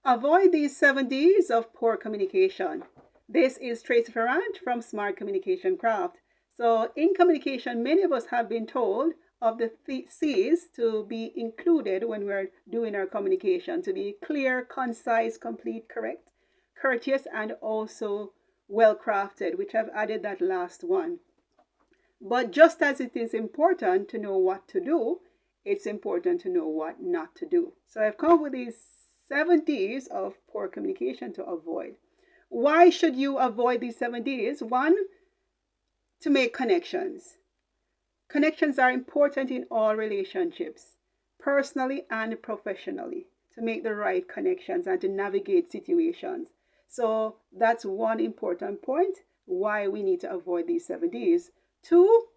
Avoid these 7 Ds of poor communication. This is Tracey Ferrant from Smart Communication Craft. So in communication, many of us have been told of the C's to be included when we're doing our communication, to be clear, concise, complete, correct, courteous, and also well crafted, which I've added that last one. But just as it is important to know what to do, it's important to know what not to do. So I've come up with these 7 Ds of poor communication to avoid. Why should you avoid these 7 Ds? One, to make connections. Connections are important in all relationships, personally and professionally, to make the right connections and to navigate situations. So that's one important point why we need to avoid these 7 Ds. Two,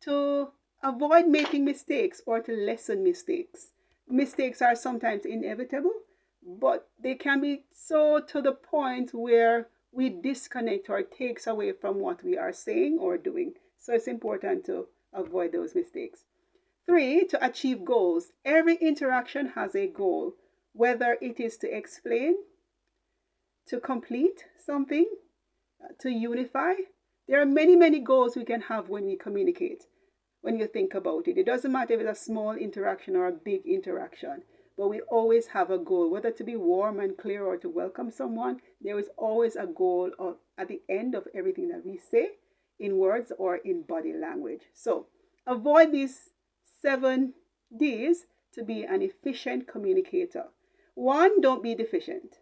to avoid making mistakes or to lessen mistakes. Mistakes are sometimes inevitable, but they can be so to the point where we disconnect or it takes away from what we are saying or doing. So it's important to avoid those mistakes. Three, to achieve goals. Every interaction has a goal, whether it is to explain, to complete something, to unify. There are many, many goals we can have when we communicate. When you think about it, it doesn't matter if it's a small interaction or a big interaction, but we always have a goal, whether to be warm and clear or to welcome someone. There is always a goal at the end of everything that we say, in words or in body language. So avoid these 7 Ds to be an efficient communicator. One, don't be deficient.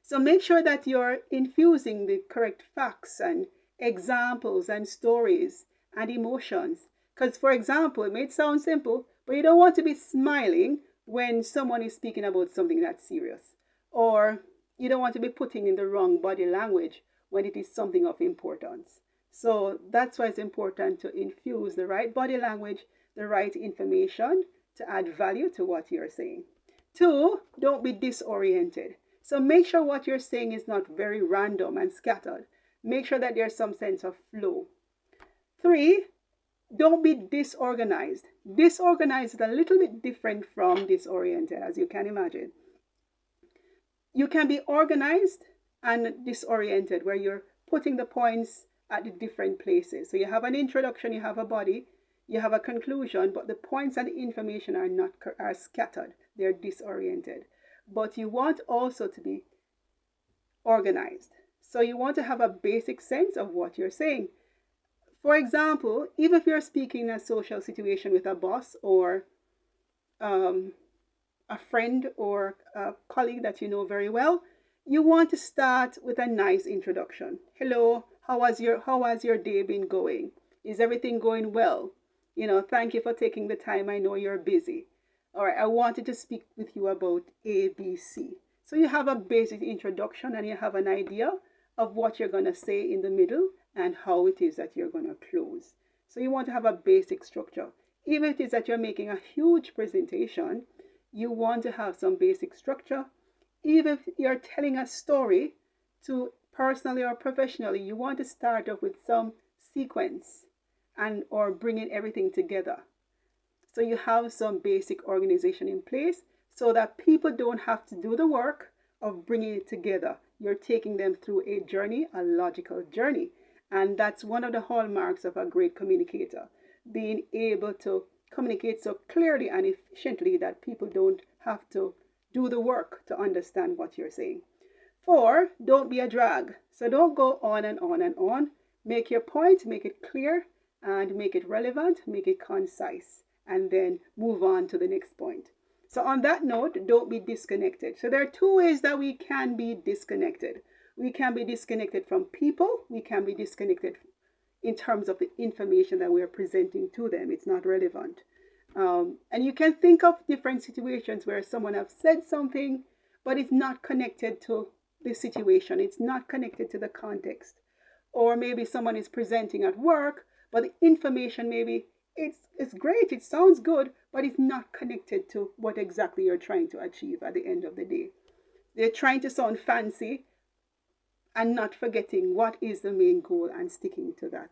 So make sure that you're infusing the correct facts and examples and stories and emotions. Because, for example, it may sound simple, but you don't want to be smiling when someone is speaking about something that's serious. Or you don't want to be putting in the wrong body language when it is something of importance. So that's why it's important to infuse the right body language, the right information to add value to what you're saying. Two, don't be disoriented. So make sure what you're saying is not very random and scattered. Make sure that there's some sense of flow. Three, don't be disorganized. Disorganized is a little bit different from disoriented, as you can imagine. You can be organized and disoriented, where you're putting the points at the different places. So you have an introduction, you have a body, you have a conclusion, but the points and the information are scattered. They're disoriented. But you want also to be organized. So you want to have a basic sense of what you're saying. For example, even if you're speaking in a social situation with a boss or a friend or a colleague that you know very well, you want to start with a nice introduction. Hello, how has your day been going? Is everything going well? Thank you for taking the time. I know you're busy. All right, I wanted to speak with you about ABC. So you have a basic introduction and you have an idea of what you're going to say in the middle and how it is that you're going to close. So you want to have a basic structure. Even if it is that you're making a huge presentation, you want to have some basic structure. Even if you're telling a story to personally or professionally, you want to start off with some sequence and or bringing everything together. So you have some basic organization in place so that people don't have to do the work of bringing it together. You're taking them through a journey, a logical journey. And that's one of the hallmarks of a great communicator, being able to communicate so clearly and efficiently that people don't have to do the work to understand what you're saying. 4, don't be a drag. So don't go on and on and on. Make your point, make it clear, and make it relevant, make it concise, and then move on to the next point. So on that note, don't be disconnected. So there are 2 ways that we can be disconnected. We can be disconnected from people. We can be disconnected in terms of the information that we are presenting to them. It's not relevant. And you can think of different situations where someone has said something, but it's not connected to the situation. It's not connected to the context. Or maybe someone is presenting at work, but the information maybe it's great, it sounds good, but it's not connected to what exactly you're trying to achieve at the end of the day. They're trying to sound fancy and not forgetting what is the main goal and sticking to that.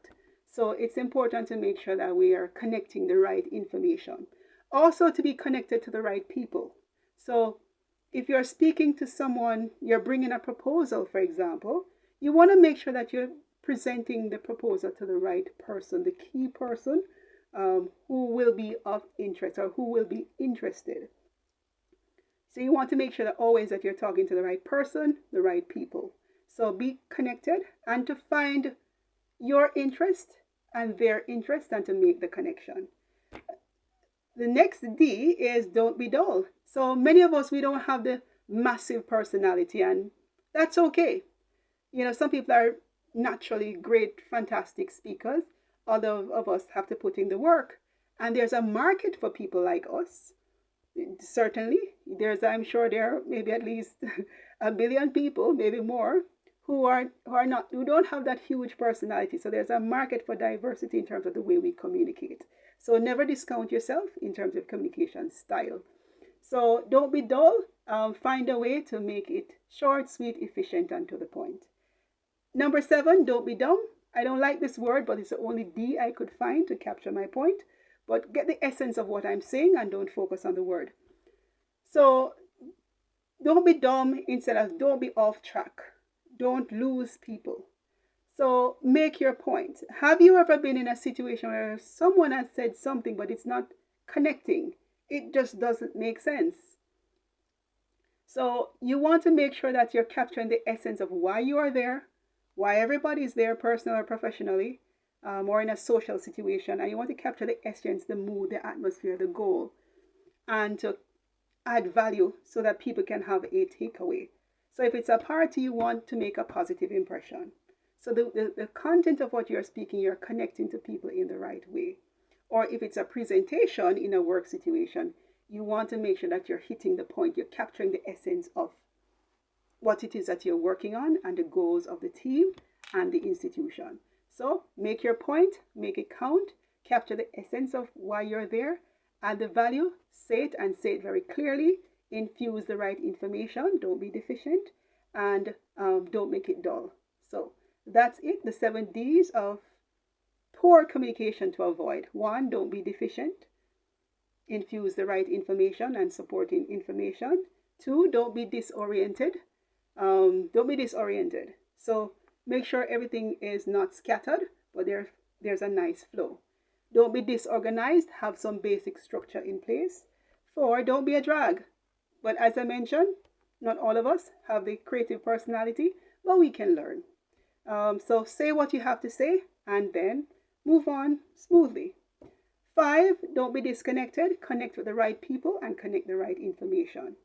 So it's important to make sure that we are connecting the right information. Also to be connected to the right people. So if you're speaking to someone, you're bringing a proposal, for example, you want to make sure that you're presenting the proposal to the right person, the key person who will be of interest or who will be interested. So you want to make sure that always that you're talking to the right person, the right people. So be connected and to find your interest and their interest and to make the connection. The next D is don't be dull. So many of us, we don't have the massive personality, and that's okay. You know, some people are naturally great, fantastic speakers. Other of us have to put in the work. And there's a market for people like us. Certainly, I'm sure there are maybe at least a billion people, maybe more, who don't have that huge personality. So there's a market for diversity in terms of the way we communicate. So never discount yourself in terms of communication style. So don't be dull. Find a way to make it short, sweet, efficient, and to the point. Number 7, don't be dumb. I don't like this word, but it's the only D I could find to capture my point. But get the essence of what I'm saying and don't focus on the word. So don't be dumb instead of don't be off track. Don't lose people. So make your point. Have you ever been in a situation where someone has said something but it's not connecting? It just doesn't make sense. So you want to make sure that you're capturing the essence of why you are there, why everybody is there, personally or professionally, or in a social situation. And you want to capture the essence, the mood, the atmosphere, the goal, and to add value so that people can have a takeaway. So if it's a party, you want to make a positive impression. So the content of what you're speaking, you're connecting to people in the right way. Or if it's a presentation in a work situation, you want to make sure that you're hitting the point, you're capturing the essence of what it is that you're working on and the goals of the team and the institution. So make your point, make it count, capture the essence of why you're there, add the value, say it and say it very clearly, infuse the right information, don't be deficient, and don't make it dull. So that's it, the 7 D's of poor communication to avoid. 1, don't be deficient. Infuse the right information and supporting information. 2, don't be disoriented. So make sure everything is not scattered, but there's a nice flow. Don't be disorganized. Have some basic structure in place. 4, don't be a drag. But as I mentioned, not all of us have the creative personality, but we can learn. So say what you have to say and then move on smoothly. 5, don't be disconnected. Connect with the right people and connect the right information.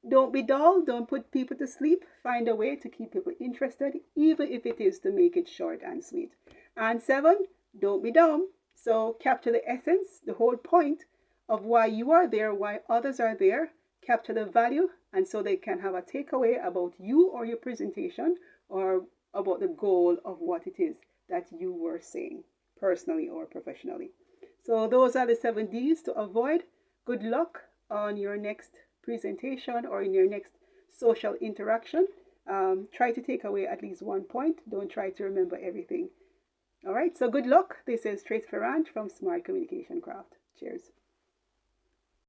Don't be dull. Don't put people to sleep. Find a way to keep people interested, even if it is to make it short and sweet. And 7, don't be dumb. So capture the essence, the whole point of why you are there, why others are there. Capture the value, and so they can have a takeaway about you or your presentation or about the goal of what it is that you were saying, personally or professionally. So those are the 7 D's to avoid. Good luck on your next presentation or in your next social interaction. Try to take away at least 1 point. Don't try to remember everything. All right, so good luck. This is Tracey Ferrant from Smart Communication Craft. Cheers.